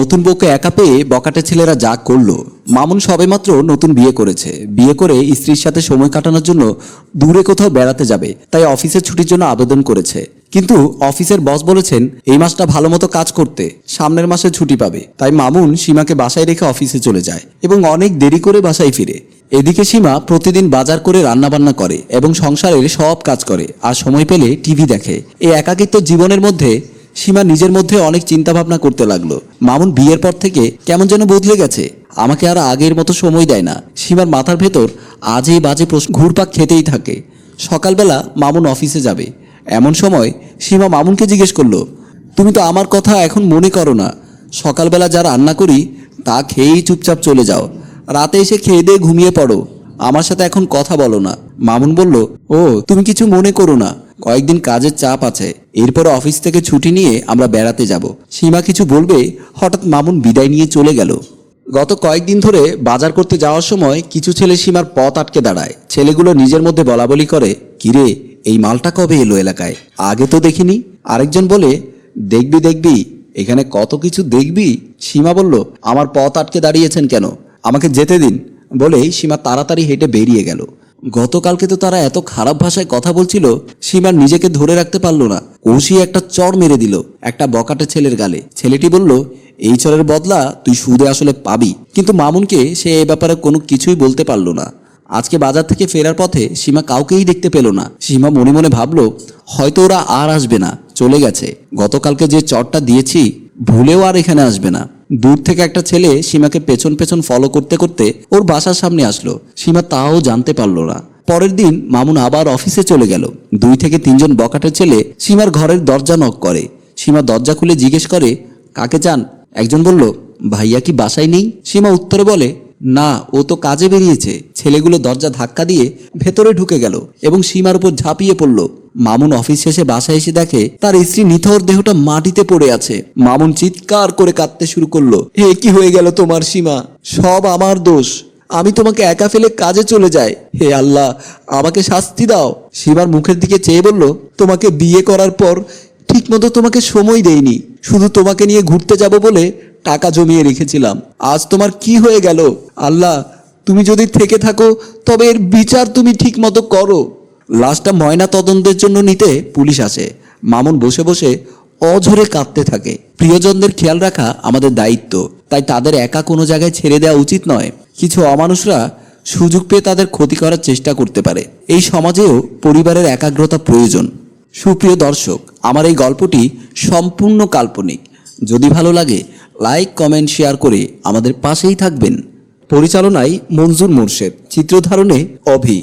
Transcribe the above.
নতুন বউকে একা পেয়ে বকাটে ছেলেরা যা করলো। মামুন সবেমাত্র নতুন বিয়ে করেছে, বিয়ে করে স্ত্রীর সাথে সময় কাটানোর জন্য দূরে কোথাও বেড়াতে যাবে, তাই অফিসের ছুটির জন্য আবেদন করেছে। কিন্তু অফিসের বস বলেছেন এই মাসটা ভালো মতো কাজ করতে, সামনের মাসে ছুটি পাবে। তাই মামুন সীমাকে বাসায় রেখে অফিসে চলে যায় এবং অনেক দেরি করে বাসায় ফিরে। এদিকে সীমা প্রতিদিন বাজার করে রান্নাবান্না করে এবং সংসারের সব কাজ করে, আর সময় পেলে টিভি দেখে। এই একাকিত্ব জীবনের মধ্যে সীমা নিজের মধ্যে অনেক চিন্তা ভাবনা করতে লাগলো। মামুন বিয়ের পর থেকে কেমন যেন বদলে গেছে, আমাকে আর আগের মতো সময় দেয় না। সীমার মাথার ভেতর আজে বাজে প্রশ্ন ঘুরপাক খেতেই থাকে। সকালবেলা মামুন অফিসে যাবে, এমন সময় সীমা মামুনকে জিজ্ঞেস করলো, তুমি তো আমার কথা এখন মনে করো না, সকালবেলা যা রান্না করি তা খেয়েই চুপচাপ চলে যাও, রাতে এসে খেয়ে দিয়ে ঘুমিয়ে পড়ো, আমার সাথে এখন কথা বলো না। মামুন বলল, ও তুমি কিছু মনে করো না, কয়েকদিন কাজের চাপ আছে, এরপর অফিস থেকে ছুটি নিয়ে আমরা বেড়াতে যাব। সীমা কিছু বলবে, হঠাৎ মামুন বিদায় নিয়ে চলে গেল। গত কয়েকদিন ধরে বাজার করতে যাওয়ার সময় কিছু ছেলে সীমার পথ আটকে দাঁড়ায়। ছেলেগুলো নিজের মধ্যে বলাবলি করে, কিরে এই মালটা কবে এলো এলাকায়, আগে তো দেখিনি। আরেকজন বলে, দেখবি দেখবি এখানে কত কিছু দেখবি। সীমা বলল, আমার পথ আটকে দাঁড়িয়েছেন কেন, আমাকে যেতে দিন। বলেই সীমা তাড়াতাড়ি হেঁটে বেরিয়ে গেল। গতকালকে তো তারা এত খারাপ ভাষায় কথা বলছিল, সীমার নিজেকে ধরে রাখতে পারলো না, কষিয়ে একটা চড় মেরে দিল একটা বকাটে ছেলের গালে। ছেলেটি বলল, এই চড়ের বদলা তুই সুদে আসলে পাবি। কিন্তু মামুনকে সে এ ব্যাপারে কোনো কিছুই বলতে পারলো না। আজকে বাজার থেকে ফেরার পথে সীমা কাউকেই দেখতে পেল না। সীমা মনে মনে ভাবলো, হয়তো ওরা আর আসবে না, চলে গেছে। গতকালকে যে চড়টা দিয়েছি ভুলেও আর এখানে আসবে না। দূর থেকে একটা ছেলে সীমাকে পেছন পেছন ফলো করতে করতে ওর বাসার সামনে আসলো। সীমা তাও জানতে পারলো না। পরের দিন মামুন আবার অফিসে চলে গেল। 2 থেকে 3 জন বকাটের ছেলে সীমার ঘরের দরজা নক করে। সীমা দরজা খুলে জিজ্ঞেস করে, কাকে চান? একজন বলল, ভাইয়া কি বাসায় নেই? সীমা উত্তরে বলে, না, ও তো কাজে বেরিয়েছে। ছেলেগুলো দরজা ধাক্কা দিয়ে ভেতরে ঢুকে গেল এবং সীমার উপর ঝাঁপিয়ে পড়ল। মামুন অফিস শেষে বাসায় এসে দেখে তার স্ত্রী নিথর দেহটা মাটিতে পড়ে আছে। মামুন চিৎকার করে কাঁদতে শুরু করলো, হে কি হয়ে গেল তোমার সীমা, সব আমার দোষ, আমি তোমাকে একা ফেলে কাজে চলে যাই, হে আল্লাহ আমাকে শাস্তি দাও। সীমার মুখের দিকে চেয়ে বলল, তোমাকে বিয়ে করার পর ঠিকমতো তোমাকে সময় দেইনি, শুধু তোমাকে নিয়ে ঘুরতে যাব বলে টাকা জমিয়ে রেখেছিলাম, আজ তোমার কি হয়ে গেল? আল্লাহ তুমি যদি থেকে থাকো তবে এর বিচার তুমি ঠিক মতো করো। লাশটা ময়না তদন্তের জন্য নিতে পুলিশ আসে। মামুন বসে বসে অঝরে কাঁদতে থাকে। প্রিয়জনদের খেয়াল রাখা আমাদের দায়িত্ব, তাই তাদের একা কোনো জায়গায় ছেড়ে দেওয়া উচিত নয়। কিছু অমানুষরা সুযোগ পেয়ে তাদের ক্ষতি করার চেষ্টা করতে পারে। এই সমাজেও পরিবারের একাগ্রতা প্রয়োজন। সুপ্রিয় দর্শক, আমার এই গল্পটি সম্পূর্ণ কাল্পনিক। যদি ভালো লাগে লাইক, কমেন্ট, শেয়ার করে আমাদের পাশেই থাকবেন। পরিচালনায় মনজুর মোর্শেদ, চিত্রধারণে অভি।